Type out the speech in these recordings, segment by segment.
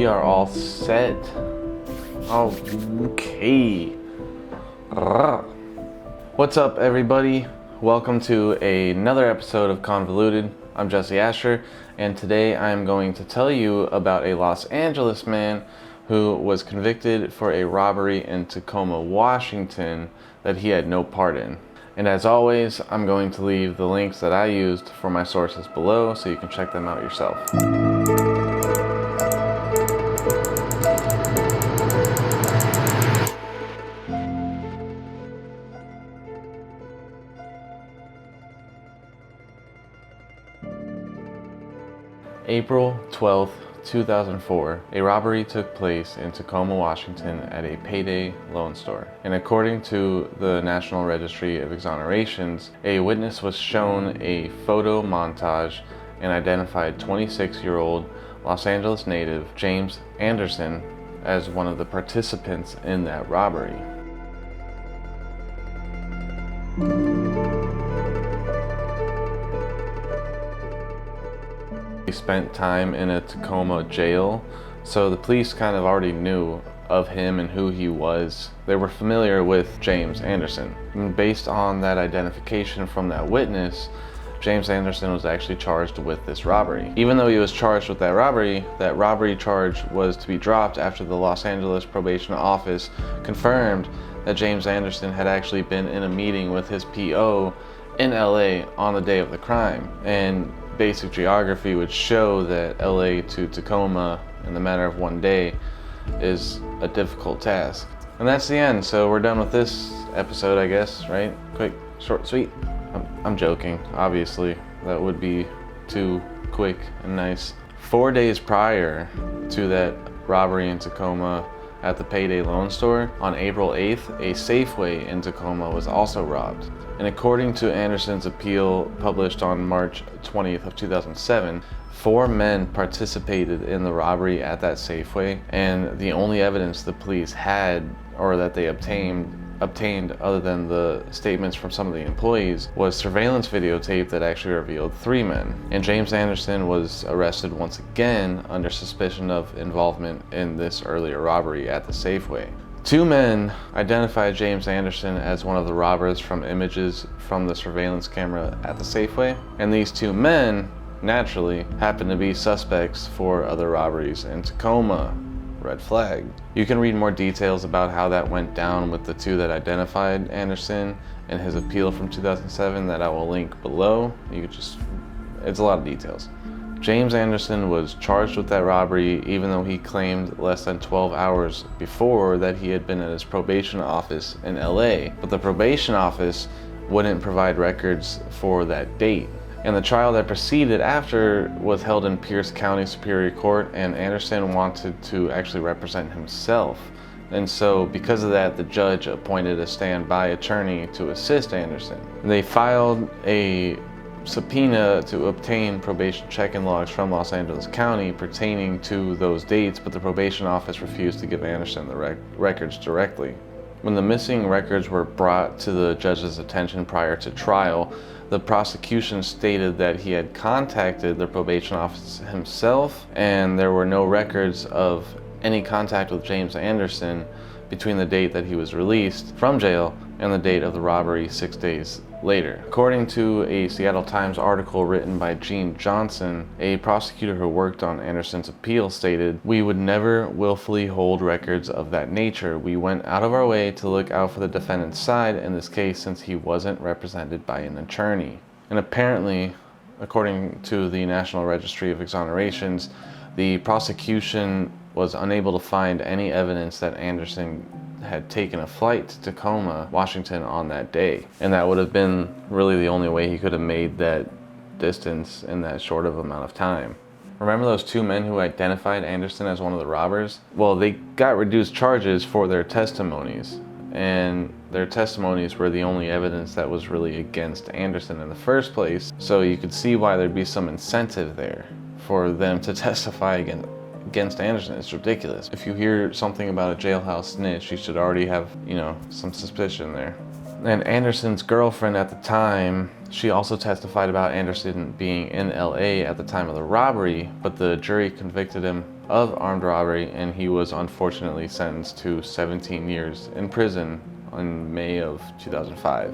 are all set. Okay. What's up, everybody? Welcome to another episode of Convoluted. I'm Jesse Asher, and today I am going to tell you about a Los Angeles man who was convicted for a robbery in Tacoma, Washington that he had no part in. And as always, I'm going to leave the links that I used for my sources below so you can check them out yourself. April 12th, 2004, a robbery took place in Tacoma, Washington at a payday loan store. And according to the National Registry of Exonerations, a witness was shown a photo montage and identified 26-year-old Los Angeles native James Anderson as one of the participants in that robbery. He spent time in a Tacoma jail, so the police kind of already knew of him and who he was. They were familiar with James Anderson. And based on that identification from that witness, James Anderson was actually charged with this robbery. Even though he was charged with that robbery charge was to be dropped after the Los Angeles Probation Office confirmed that James Anderson had actually been in a meeting with his PO in LA on the day of the crime. And basic geography would show that LA to Tacoma in the matter of one day is a difficult task. And that's the end, so we're done with this episode, I guess, right? Quick, short, sweet. I'm joking, obviously. That would be too quick and nice. 4 days prior to that robbery in Tacoma at the payday loan store, on April 8th, a Safeway in Tacoma was also robbed. And according to Anderson's appeal published on March 20th of 2007, 4 men participated in the robbery at that Safeway, and the only evidence the police had, or that they obtained other than the statements from some of the employees, was surveillance videotape that actually revealed 3 men. And James Anderson was arrested once again under suspicion of involvement in this earlier robbery at the Safeway. 2 men identified James Anderson as one of the robbers from images from the surveillance camera at the Safeway, and these 2 men, naturally, happened to be suspects for other robberies in Tacoma Red Flag. You can read more details about how that went down with the 2 that identified Anderson and his appeal from 2007 that I will link below. It's a lot of details. James Anderson was charged with that robbery even though he claimed less than 12 hours before that he had been at his probation office in LA, but the probation office wouldn't provide records for that date. And the trial that proceeded after was held in Pierce County Superior Court, and Anderson wanted to actually represent himself. And so because of that, the judge appointed a standby attorney to assist Anderson. They filed a subpoena to obtain probation check-in logs from Los Angeles County pertaining to those dates, but the probation office refused to give Anderson the records directly. When the missing records were brought to the judge's attention prior to trial, the prosecution stated that he had contacted the probation office himself, and there were no records of any contact with James Anderson between the date that he was released from jail and the date of the robbery 6 days later. According to a Seattle Times article written by Gene Johnson, a prosecutor who worked on Anderson's appeal stated, "We would never willfully hold records of that nature. We went out of our way to look out for the defendant's side in this case since he wasn't represented by an attorney." And apparently, according to the National Registry of Exonerations, the prosecution was unable to find any evidence that Anderson had taken a flight to Tacoma, Washington on that day. And that would have been really the only way he could have made that distance in that short of amount of time. Remember those 2 men who identified Anderson as one of the robbers? Well, they got reduced charges for their testimonies, and their testimonies were the only evidence that was really against Anderson in the first place. So you could see why there'd be some incentive there for them to testify against Anderson. It's ridiculous. If you hear something about a jailhouse snitch, you should already have, some suspicion there. And Anderson's girlfriend at the time, she also testified about Anderson being in LA at the time of the robbery, but the jury convicted him of armed robbery, and he was unfortunately sentenced to 17 years in prison in May of 2005.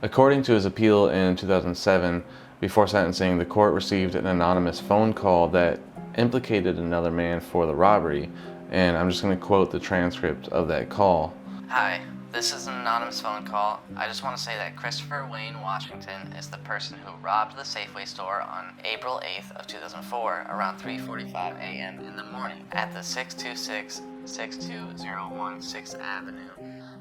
According to his appeal in 2007, before sentencing, the court received an anonymous phone call that implicated another man for the robbery, and I'm just going to quote the transcript of that call. Hi, this is an anonymous phone call. I just want to say that Christopher Wayne Washington is the person who robbed the Safeway store on April 8th of 2004 around 3:45 a.m. in the morning at the 626-62016 6th Avenue,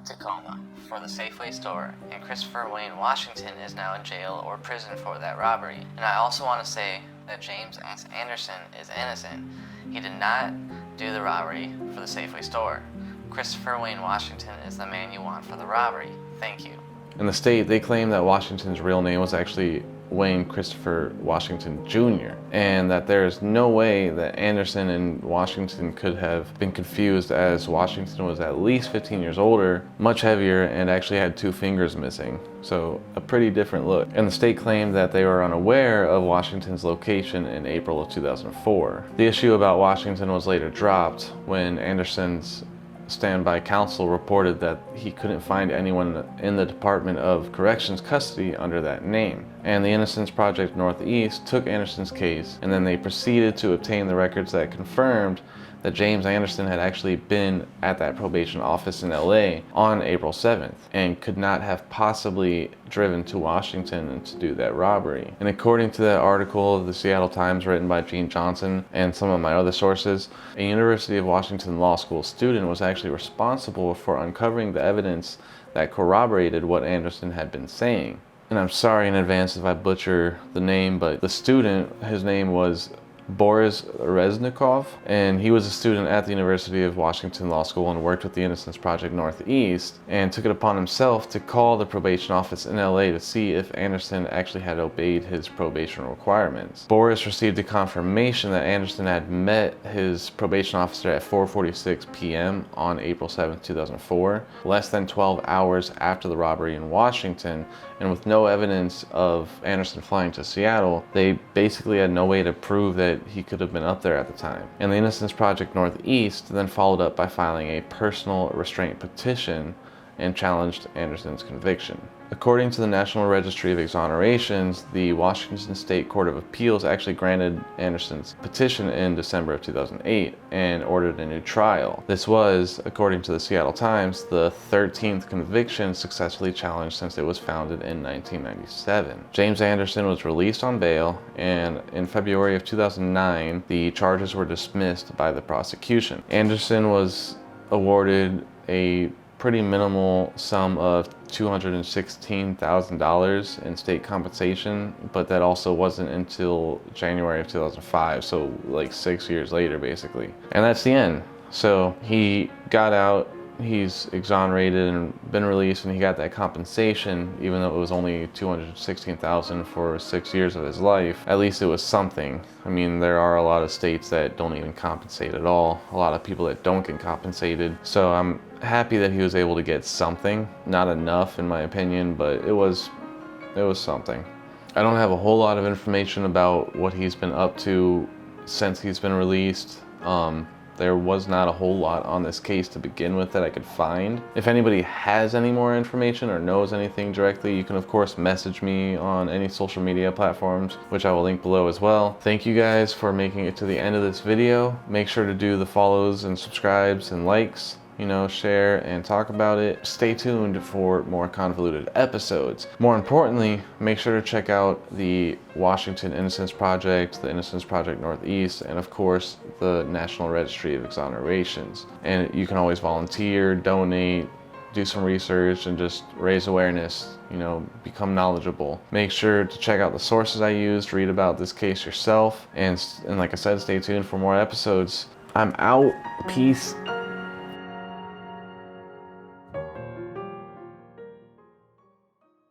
Tacoma, for the Safeway store, and Christopher Wayne Washington is now in jail or prison for that robbery. And I also want to say that James S. Anderson is innocent. He did not do the robbery for the Safeway store. Christopher Wayne Washington is the man you want for the robbery. Thank you. In the state, they claim that Washington's real name was actually Wayne Christopher Washington Jr., and that there is no way that Anderson and Washington could have been confused, as Washington was at least 15 years older, much heavier, and actually had 2 fingers missing. So a pretty different look. And the state claimed that they were unaware of Washington's location in April of 2004. The issue about Washington was later dropped when Anderson's standby counsel reported that he couldn't find anyone in the Department of Corrections custody under that name. And the Innocence Project Northeast took Anderson's case, and then they proceeded to obtain the records that confirmed that James Anderson had actually been at that probation office in LA on April 7th and could not have possibly driven to Washington to do that robbery. And according to that article of the Seattle Times written by Gene Johnson and some of my other sources, a University of Washington Law School student was actually responsible for uncovering the evidence that corroborated what Anderson had been saying. And I'm sorry in advance if I butcher the name, but the student, his name was Boris Reznikov, and he was a student at the University of Washington Law School and worked with the Innocence Project Northeast, and took it upon himself to call the probation office in LA to see if Anderson actually had obeyed his probation requirements. Boris received a confirmation that Anderson had met his probation officer at 4:46 p.m. on April 7, 2004, less than 12 hours after the robbery in Washington, and with no evidence of Anderson flying to Seattle, they basically had no way to prove that he could have been up there at the time. And the Innocence Project Northeast then followed up by filing a personal restraint petition and challenged Anderson's conviction. According to the National Registry of Exonerations, the Washington State Court of Appeals actually granted Anderson's petition in December of 2008 and ordered a new trial. This was, according to the Seattle Times, the 13th conviction successfully challenged since it was founded in 1997. James Anderson was released on bail, and in February of 2009, the charges were dismissed by the prosecution. Anderson was awarded a pretty minimal sum of $216,000 in state compensation, but that also wasn't until January of 2005, so like 6 years later basically. And that's the end. So he got out, he's exonerated and been released, and he got that compensation, even though it was only $216,000 for 6 years of his life. At least it was something. I mean, there are a lot of states that don't even compensate at all, a lot of people that don't get compensated. So I'm happy that he was able to get something. Not enough in my opinion, but it was something. I don't have a whole lot of information about what he's been up to since he's been released. There was not a whole lot on this case to begin with that I could find. If anybody has any more information or knows anything directly, you can of course message me on any social media platforms, which I will link below as well. Thank you guys for making it to the end of this video. Make sure to do the follows and subscribes and likes, share and talk about it. Stay tuned for more Convoluted episodes. More importantly, make sure to check out the Washington Innocence Project, the Innocence Project Northeast, and of course, the National Registry of Exonerations. And you can always volunteer, donate, do some research, and just raise awareness, become knowledgeable. Make sure to check out the sources I used, read about this case yourself, and like I said, stay tuned for more episodes. I'm out. Peace